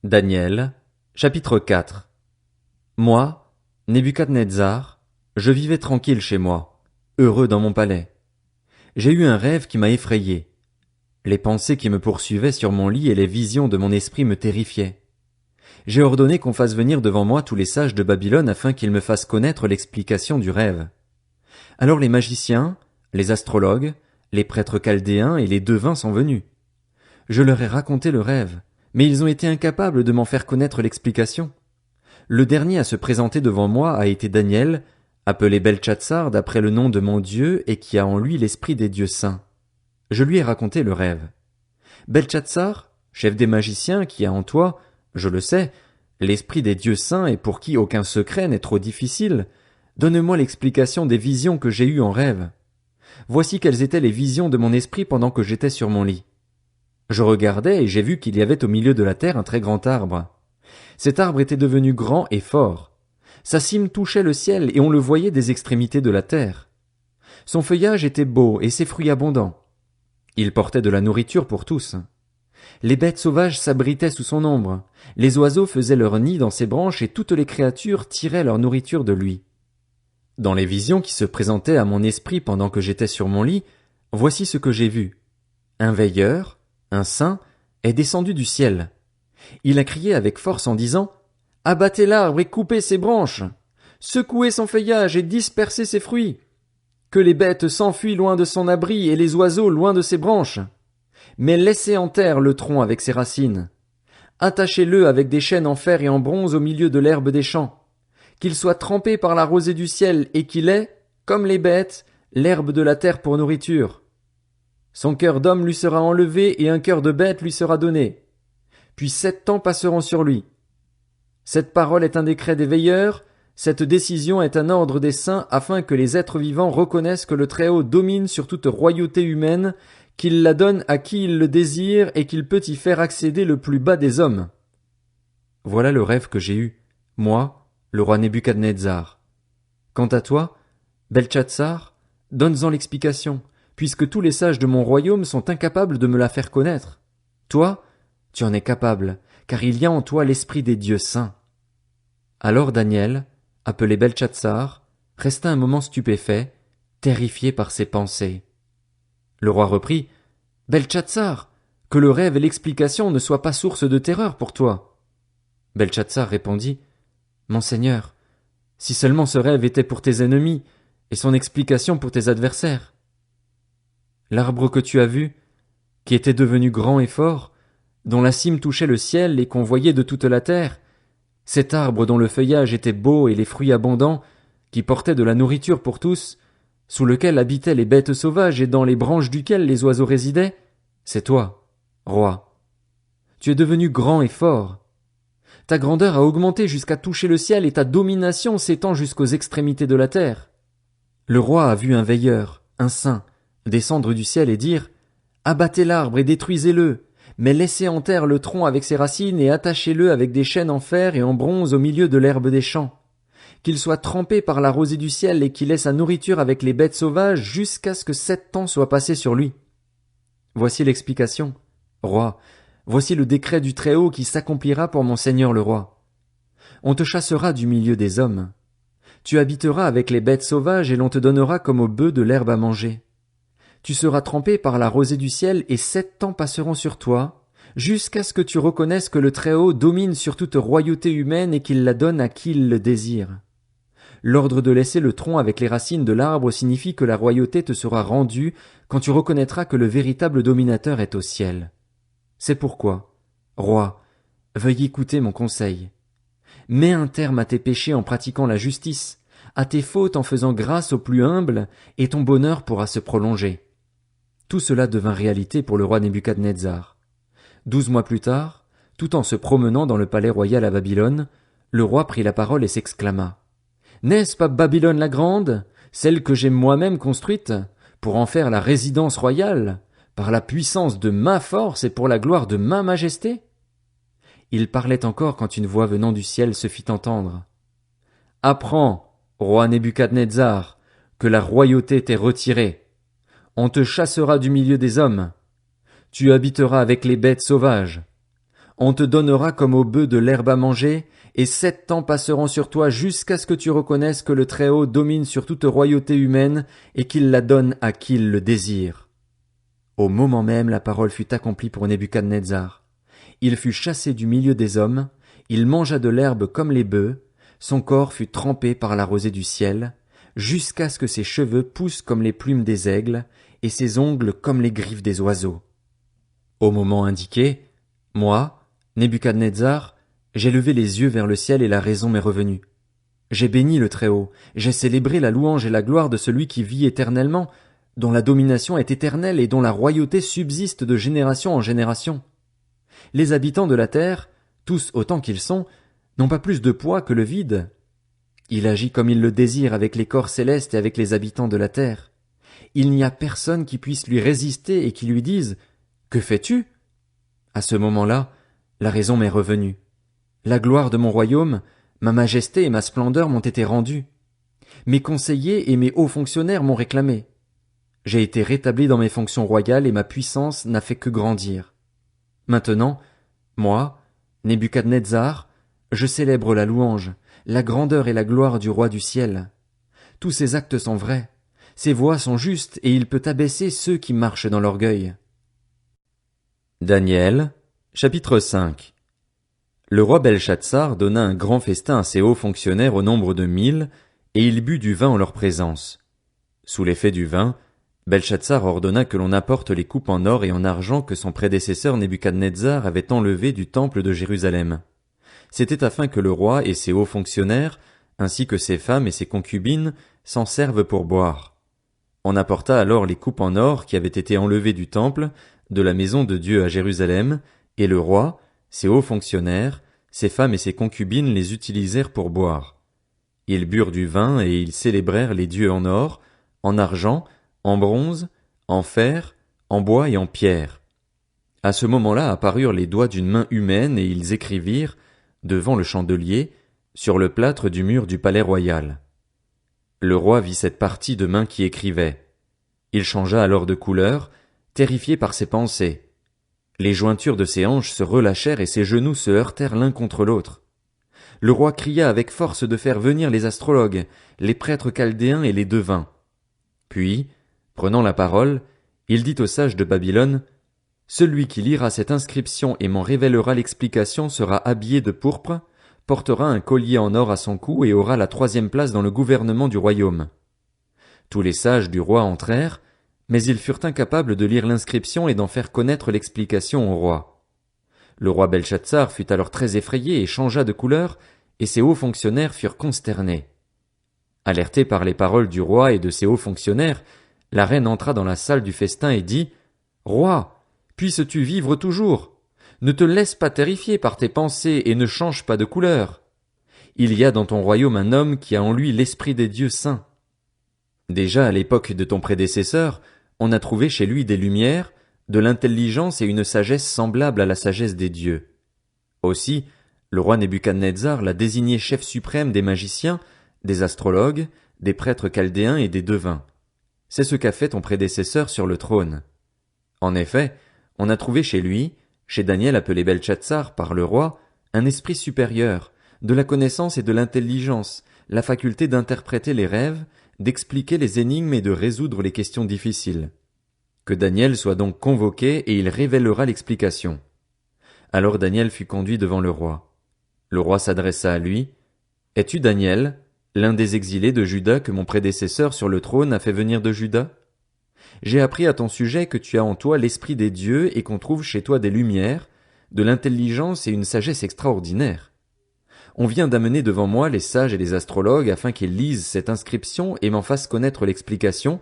Daniel, chapitre 4. Moi, Nebuchadnezzar, je vivais tranquille chez moi, heureux dans mon palais. J'ai eu un rêve qui m'a effrayé. Les pensées qui me poursuivaient sur mon lit et les visions de mon esprit me terrifiaient. J'ai ordonné qu'on fasse venir devant moi tous les sages de Babylone afin qu'ils me fassent connaître l'explication du rêve. Alors les magiciens, les astrologues, les prêtres chaldéens et les devins sont venus. Je leur ai raconté le rêve, mais ils ont été incapables de m'en faire connaître l'explication. Le dernier à se présenter devant moi a été Daniel, appelé Beltchatsar d'après le nom de mon Dieu et qui a en lui l'esprit des dieux saints. Je lui ai raconté le rêve. Beltchatsar, chef des magiciens qui a en toi, je le sais, l'esprit des dieux saints et pour qui aucun secret n'est trop difficile, donne-moi l'explication des visions que j'ai eues en rêve. Voici quelles étaient les visions de mon esprit pendant que j'étais sur mon lit. Je regardais et j'ai vu qu'il y avait au milieu de la terre un très grand arbre. Cet arbre était devenu grand et fort. Sa cime touchait le ciel et on le voyait des extrémités de la terre. Son feuillage était beau et ses fruits abondants. Il portait de la nourriture pour tous. Les bêtes sauvages s'abritaient sous son ombre. Les oiseaux faisaient leur nid dans ses branches et toutes les créatures tiraient leur nourriture de lui. Dans les visions qui se présentaient à mon esprit pendant que j'étais sur mon lit, voici ce que j'ai vu. Un veilleur, un saint, est descendu du ciel. Il a crié avec force en disant « Abattez l'arbre et coupez ses branches! Secouez son feuillage et dispersez ses fruits! Que les bêtes s'enfuient loin de son abri et les oiseaux loin de ses branches! Mais laissez en terre le tronc avec ses racines! Attachez-le avec des chaînes en fer et en bronze au milieu de l'herbe des champs! Qu'il soit trempé par la rosée du ciel et qu'il ait, comme les bêtes, l'herbe de la terre pour nourriture! Son cœur d'homme lui sera enlevé et un cœur de bête lui sera donné. Puis 7 ans passeront sur lui. Cette parole est un décret des veilleurs, cette décision est un ordre des saints afin que les êtres vivants reconnaissent que le Très-Haut domine sur toute royauté humaine, qu'il la donne à qui il le désire et qu'il peut y faire accéder le plus bas des hommes. Voilà le rêve que j'ai eu, moi, le roi Nebuchadnezzar. Quant à toi, Beltchatsar, donne-en l'explication, puisque tous les sages de mon royaume sont incapables de me la faire connaître. Toi, tu en es capable, car il y a en toi l'esprit des dieux saints. Alors Daniel, appelé Beltchatsar, resta un moment stupéfait, terrifié par ses pensées. Le roi reprit, « Beltchatsar, que le rêve et l'explication ne soient pas source de terreur pour toi. » Beltchatsar répondit, « Mon seigneur, si seulement ce rêve était pour tes ennemis, et son explication pour tes adversaires. L'arbre que tu as vu, qui était devenu grand et fort, dont la cime touchait le ciel et qu'on voyait de toute la terre, cet arbre dont le feuillage était beau et les fruits abondants, qui portait de la nourriture pour tous, sous lequel habitaient les bêtes sauvages et dans les branches duquel les oiseaux résidaient, c'est toi, roi. Tu es devenu grand et fort. Ta grandeur a augmenté jusqu'à toucher le ciel et ta domination s'étend jusqu'aux extrémités de la terre. Le roi a vu un veilleur, un saint, descendre du ciel et dire « Abattez l'arbre et détruisez-le, mais laissez en terre le tronc avec ses racines et attachez-le avec des chaînes en fer et en bronze au milieu de l'herbe des champs. Qu'il soit trempé par la rosée du ciel et qu'il ait sa nourriture avec les bêtes sauvages jusqu'à ce que 7 ans soient passés sur lui. » Voici l'explication, roi, voici le décret du Très-Haut qui s'accomplira pour mon seigneur le roi. On te chassera du milieu des hommes. Tu habiteras avec les bêtes sauvages et l'on te donnera comme aux bœufs de l'herbe à manger. Tu seras trempé par la rosée du ciel et 7 ans passeront sur toi, jusqu'à ce que tu reconnaisses que le Très-Haut domine sur toute royauté humaine et qu'il la donne à qui il le désire. L'ordre de laisser le tronc avec les racines de l'arbre signifie que la royauté te sera rendue quand tu reconnaîtras que le véritable dominateur est au ciel. C'est pourquoi, roi, veuille écouter mon conseil. Mets un terme à tes péchés en pratiquant la justice, à tes fautes en faisant grâce aux plus humbles, et ton bonheur pourra se prolonger. Tout cela devint réalité pour le roi Nebuchadnezzar. 12 mois plus tard, tout en se promenant dans le palais royal à Babylone, le roi prit la parole et s'exclama. « N'est-ce pas Babylone la grande, celle que j'ai moi-même construite, pour en faire la résidence royale, par la puissance de ma force et pour la gloire de ma majesté ?» Il parlait encore quand une voix venant du ciel se fit entendre. « Apprends, roi Nebuchadnezzar, que la royauté t'est retirée. On te chassera du milieu des hommes. Tu habiteras avec les bêtes sauvages. On te donnera comme au bœuf de l'herbe à manger, et 7 ans passeront sur toi jusqu'à ce que tu reconnaisses que le Très-Haut domine sur toute royauté humaine et qu'il la donne à qui il le désire. Au moment même, la parole fut accomplie pour Nebuchadnezzar. Il fut chassé du milieu des hommes, il mangea de l'herbe comme les bœufs, son corps fut trempé par la rosée du ciel, jusqu'à ce que ses cheveux poussent comme les plumes des aigles, et ses ongles comme les griffes des oiseaux. Au moment indiqué, moi, Nebuchadnezzar, j'ai levé les yeux vers le ciel et la raison m'est revenue. J'ai béni le Très-Haut, j'ai célébré la louange et la gloire de celui qui vit éternellement, dont la domination est éternelle et dont la royauté subsiste de génération en génération. Les habitants de la terre, tous autant qu'ils sont, n'ont pas plus de poids que le vide. Il agit comme il le désire avec les corps célestes et avec les habitants de la terre. Il n'y a personne qui puisse lui résister et qui lui dise « Que fais-tu » À ce moment-là, la raison m'est revenue. La gloire de mon royaume, ma majesté et ma splendeur m'ont été rendues. Mes conseillers et mes hauts fonctionnaires m'ont réclamé. J'ai été rétabli dans mes fonctions royales et ma puissance n'a fait que grandir. Maintenant, moi, Nebuchadnezzar, je célèbre la louange, la grandeur et la gloire du roi du ciel. Tous ses actes sont vrais, ses voies sont justes et il peut abaisser ceux qui marchent dans l'orgueil. Daniel, chapitre 5. Le roi Belshazzar donna un grand festin à ses hauts fonctionnaires au nombre de 1000, et il but du vin en leur présence. Sous l'effet du vin, Belshazzar ordonna que l'on apporte les coupes en or et en argent que son prédécesseur Nebuchadnezzar avait enlevées du temple de Jérusalem. C'était afin que le roi et ses hauts fonctionnaires, ainsi que ses femmes et ses concubines, s'en servent pour boire. On apporta alors les coupes en or qui avaient été enlevées du temple, de la maison de Dieu à Jérusalem, et le roi, ses hauts fonctionnaires, ses femmes et ses concubines les utilisèrent pour boire. Ils burent du vin et ils célébrèrent les dieux en or, en argent, en bronze, en fer, en bois et en pierre. À ce moment-là apparurent les doigts d'une main humaine et ils écrivirent, devant le chandelier, sur le plâtre du mur du palais royal. Le roi vit cette partie de main qui écrivait. Il changea alors de couleur, terrifié par ses pensées. Les jointures de ses hanches se relâchèrent et ses genoux se heurtèrent l'un contre l'autre. Le roi cria avec force de faire venir les astrologues, les prêtres chaldéens et les devins. Puis, prenant la parole, il dit aux sages de Babylone, « Celui qui lira cette inscription et m'en révélera l'explication sera habillé de pourpre, portera un collier en or à son cou et aura la 3e place dans le gouvernement du royaume. » Tous les sages du roi entrèrent, mais ils furent incapables de lire l'inscription et d'en faire connaître l'explication au roi. Le roi Belshazzar fut alors très effrayé et changea de couleur, et ses hauts fonctionnaires furent consternés. Alertée par les paroles du roi et de ses hauts fonctionnaires, la reine entra dans la salle du festin et dit « Roi, puisses-tu vivre toujours? Ne te laisse pas terrifier par tes pensées et ne change pas de couleur. Il y a dans ton royaume un homme qui a en lui l'esprit des dieux saints. Déjà à l'époque de ton prédécesseur, on a trouvé chez lui des lumières, de l'intelligence et une sagesse semblable à la sagesse des dieux. Aussi, le roi Nebuchadnezzar l'a désigné chef suprême des magiciens, des astrologues, des prêtres chaldéens et des devins. C'est ce qu'a fait ton prédécesseur sur le trône. En effet, on a trouvé chez lui, chez Daniel appelé Belshazzar par le roi, un esprit supérieur, de la connaissance et de l'intelligence, la faculté d'interpréter les rêves, d'expliquer les énigmes et de résoudre les questions difficiles. Que Daniel soit donc convoqué et il révélera l'explication. Alors Daniel fut conduit devant le roi. Le roi s'adressa à lui. « Es-tu Daniel, l'un des exilés de Juda que mon prédécesseur sur le trône a fait venir de Juda? J'ai appris à ton sujet que tu as en toi l'esprit des dieux et qu'on trouve chez toi des lumières, de l'intelligence et une sagesse extraordinaire. On vient d'amener devant moi les sages et les astrologues afin qu'ils lisent cette inscription et m'en fassent connaître l'explication,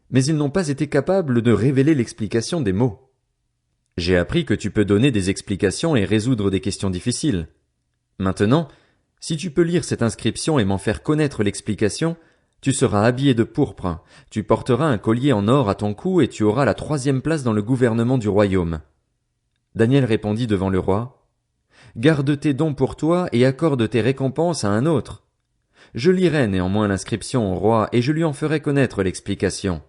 mais ils n'ont pas été capables de révéler l'explication des mots. J'ai appris que tu peux donner des explications et résoudre des questions difficiles. Maintenant, si tu peux lire cette inscription et m'en faire connaître l'explication, tu seras habillé de pourpre, tu porteras un collier en or à ton cou et tu auras la 3e place dans le gouvernement du royaume. » Daniel répondit devant le roi, « Garde tes dons pour toi et accorde tes récompenses à un autre. Je lirai néanmoins l'inscription au roi et je lui en ferai connaître l'explication.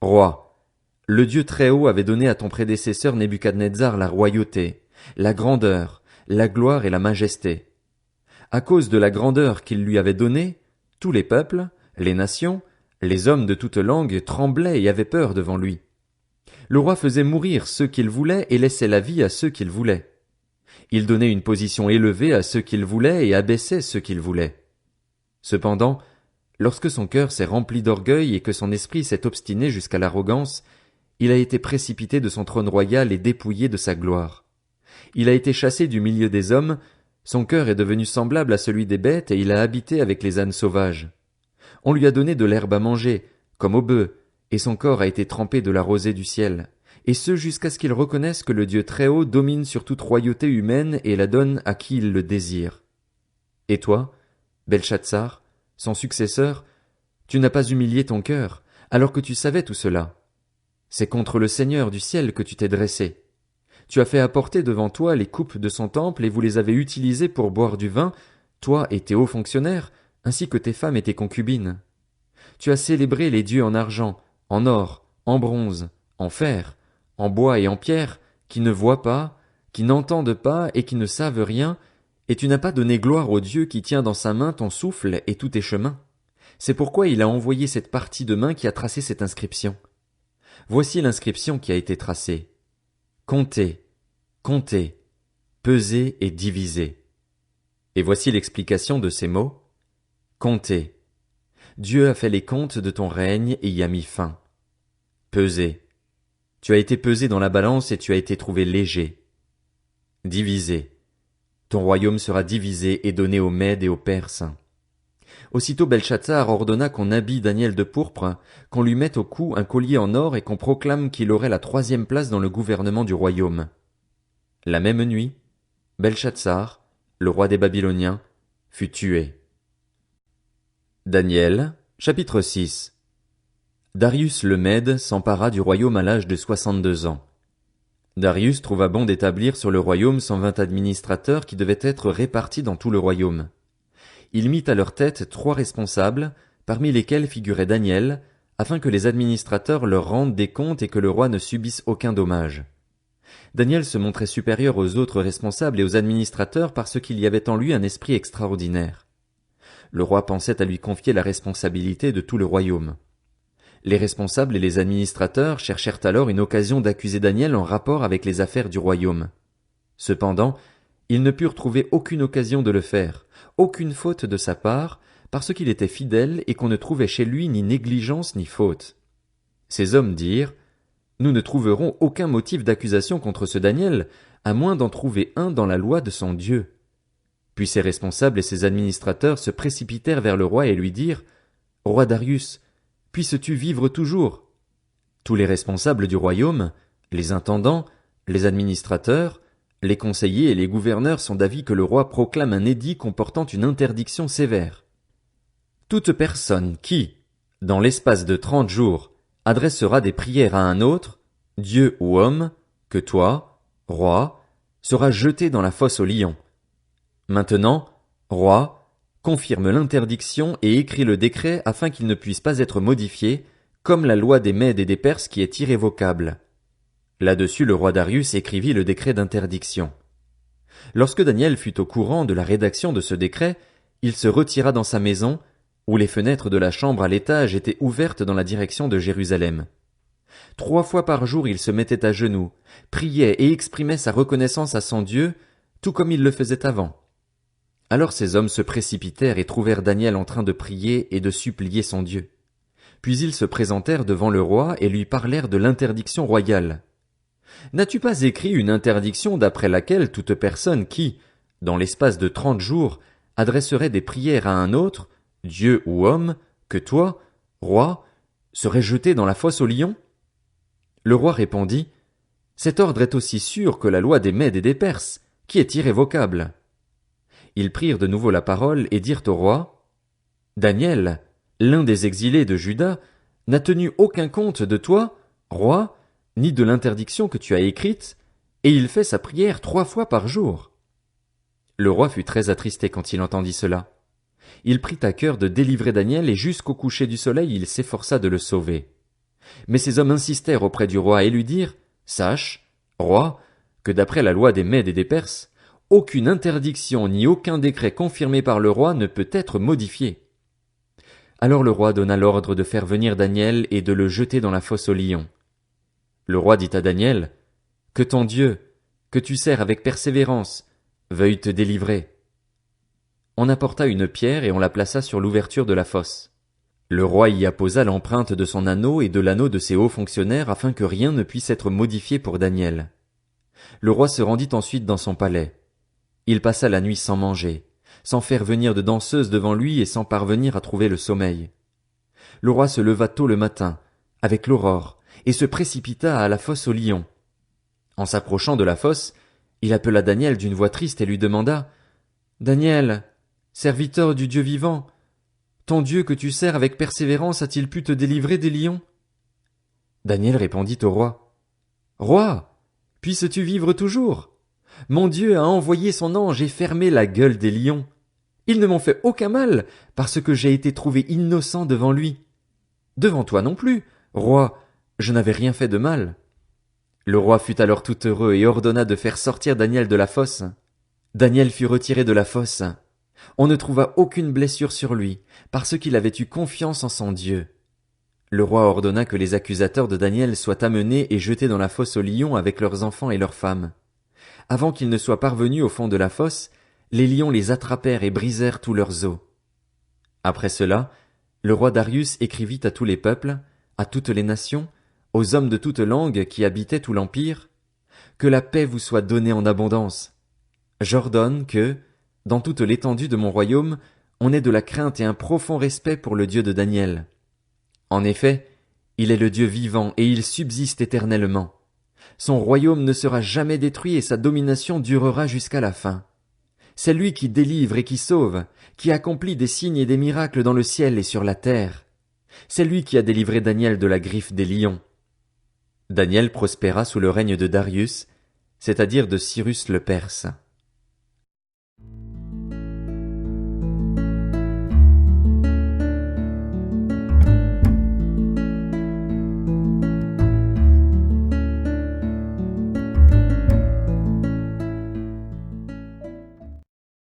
Roi, le Dieu Très-Haut avait donné à ton prédécesseur Nebuchadnezzar la royauté, la grandeur, la gloire et la majesté. À cause de la grandeur qu'il lui avait donnée, tous les peuples, les nations, les hommes de toute langue tremblaient et avaient peur devant lui. Le roi faisait mourir ceux qu'il voulait et laissait la vie à ceux qu'il voulait. Il donnait une position élevée à ceux qu'il voulait et abaissait ceux qu'il voulait. Cependant, lorsque son cœur s'est rempli d'orgueil et que son esprit s'est obstiné jusqu'à l'arrogance, il a été précipité de son trône royal et dépouillé de sa gloire. Il a été chassé du milieu des hommes, son cœur est devenu semblable à celui des bêtes et il a habité avec les ânes sauvages. On lui a donné de l'herbe à manger, comme aux bœufs, et son corps a été trempé de la rosée du ciel, et ce jusqu'à ce qu'il reconnaisse que le Dieu Très-Haut domine sur toute royauté humaine et la donne à qui il le désire. Et toi, Belchatsar, son successeur, tu n'as pas humilié ton cœur, alors que tu savais tout cela. C'est contre le Seigneur du ciel que tu t'es dressé. Tu as fait apporter devant toi les coupes de son temple et vous les avez utilisées pour boire du vin, toi et tes hauts fonctionnaires, ainsi que tes femmes et tes concubines. Tu as célébré les dieux en argent, en or, en bronze, en fer, en bois et en pierre, qui ne voient pas, qui n'entendent pas et qui ne savent rien, et tu n'as pas donné gloire au Dieu qui tient dans sa main ton souffle et tous tes chemins. C'est pourquoi il a envoyé cette partie de main qui a tracé cette inscription. Voici l'inscription qui a été tracée. Comptez, comptez, pesez et divisez. Et voici l'explication de ces mots. Comptez. Dieu a fait les comptes de ton règne et y a mis fin. Pesez. Tu as été pesé dans la balance et tu as été trouvé léger. Divisez. Ton royaume sera divisé et donné aux Mèdes et aux Perses. Aussitôt Belchatsar ordonna qu'on habille Daniel de pourpre, qu'on lui mette au cou un collier en or et qu'on proclame qu'il aurait la 3e place dans le gouvernement du royaume. La même nuit, Belchatsar, le roi des Babyloniens, fut tué. Daniel, chapitre 6. Darius le Mède s'empara du royaume à l'âge de 62 ans. Darius trouva bon d'établir sur le royaume 120 administrateurs qui devaient être répartis dans tout le royaume. Il mit à leur tête 3 responsables, parmi lesquels figurait Daniel, afin que les administrateurs leur rendent des comptes et que le roi ne subisse aucun dommage. Daniel se montrait supérieur aux autres responsables et aux administrateurs parce qu'il y avait en lui un esprit extraordinaire. Le roi pensait à lui confier la responsabilité de tout le royaume. Les responsables et les administrateurs cherchèrent alors une occasion d'accuser Daniel en rapport avec les affaires du royaume. Cependant, ils ne purent trouver aucune occasion de le faire, aucune faute de sa part, parce qu'il était fidèle et qu'on ne trouvait chez lui ni négligence ni faute. Ces hommes dirent, « Nous ne trouverons aucun motif d'accusation contre ce Daniel, à moins d'en trouver un dans la loi de son Dieu. » Puis ses responsables et ses administrateurs se précipitèrent vers le roi et lui dirent, « Roi Darius, puisses-tu vivre toujours ?» Tous les responsables du royaume, les intendants, les administrateurs, les conseillers et les gouverneurs sont d'avis que le roi proclame un édit comportant une interdiction sévère. Toute personne qui, dans l'espace de 30 jours, adressera des prières à un autre, Dieu ou homme, que toi, roi, sera jeté dans la fosse aux lions. Maintenant, roi, confirme l'interdiction et écris le décret afin qu'il ne puisse pas être modifié, comme la loi des Mèdes et des Perses qui est irrévocable. Là-dessus le roi Darius écrivit le décret d'interdiction. Lorsque Daniel fut au courant de la rédaction de ce décret, il se retira dans sa maison, où les fenêtres de la chambre à l'étage étaient ouvertes dans la direction de Jérusalem. 3 fois par jour il se mettait à genoux, priait et exprimait sa reconnaissance à son Dieu, tout comme il le faisait avant. Alors ces hommes se précipitèrent et trouvèrent Daniel en train de prier et de supplier son Dieu. Puis ils se présentèrent devant le roi et lui parlèrent de l'interdiction royale. N'as-tu pas écrit une interdiction d'après laquelle toute personne qui, dans l'espace de 30 jours, adresserait des prières à un autre, Dieu ou homme, que toi, roi, serait jetée dans la fosse aux lions? Le roi répondit, cet ordre est aussi sûr que la loi des Mèdes et des Perses, qui est irrévocable. Ils prirent de nouveau la parole et dirent au roi, Daniel, l'un des exilés de Juda, n'a tenu aucun compte de toi, roi, ni de l'interdiction que tu as écrite, et il fait sa prière 3 fois par jour. Le roi fut très attristé quand il entendit cela. Il prit à cœur de délivrer Daniel et jusqu'au coucher du soleil il s'efforça de le sauver. Mais ces hommes insistèrent auprès du roi et lui dirent, Sache, roi, que d'après la loi des Mèdes et des Perses, aucune interdiction ni aucun décret confirmé par le roi ne peut être modifié. Alors le roi donna l'ordre de faire venir Daniel et de le jeter dans la fosse aux lions. Le roi dit à Daniel, « Que ton Dieu, que tu sers avec persévérance, veuille te délivrer. » On apporta une pierre et on la plaça sur l'ouverture de la fosse. Le roi y apposa l'empreinte de son anneau et de l'anneau de ses hauts fonctionnaires afin que rien ne puisse être modifié pour Daniel. Le roi se rendit ensuite dans son palais. Il passa la nuit sans manger, sans faire venir de danseuse devant lui et sans parvenir à trouver le sommeil. Le roi se leva tôt le matin, avec l'aurore, et se précipita à la fosse aux lions. En s'approchant de la fosse, il appela Daniel d'une voix triste et lui demanda, « Daniel, serviteur du Dieu vivant, ton Dieu que tu sers avec persévérance a-t-il pu te délivrer des lions ?» Daniel répondit au roi, « Roi, puisses-tu vivre toujours? Mon Dieu a envoyé son ange et fermé la gueule des lions. Ils ne m'ont fait aucun mal, parce que j'ai été trouvé innocent devant lui. Devant toi non plus, roi, je n'avais rien fait de mal. » Le roi fut alors tout heureux et ordonna de faire sortir Daniel de la fosse. Daniel fut retiré de la fosse. On ne trouva aucune blessure sur lui, parce qu'il avait eu confiance en son Dieu. Le roi ordonna que les accusateurs de Daniel soient amenés et jetés dans la fosse aux lions avec leurs enfants et leurs femmes. Avant qu'ils ne soient parvenus au fond de la fosse, les lions les attrapèrent et brisèrent tous leurs os. Après cela, le roi Darius écrivit à tous les peuples, à toutes les nations, aux hommes de toute langue qui habitaient tout l'empire, que la paix vous soit donnée en abondance. J'ordonne que, dans toute l'étendue de mon royaume, on ait de la crainte et un profond respect pour le Dieu de Daniel. En effet, il est le Dieu vivant et il subsiste éternellement. Son royaume ne sera jamais détruit et sa domination durera jusqu'à la fin. C'est lui qui délivre et qui sauve, qui accomplit des signes et des miracles dans le ciel et sur la terre. C'est lui qui a délivré Daniel de la griffe des lions. Daniel prospéra sous le règne de Darius, c'est-à-dire de Cyrus le Perse.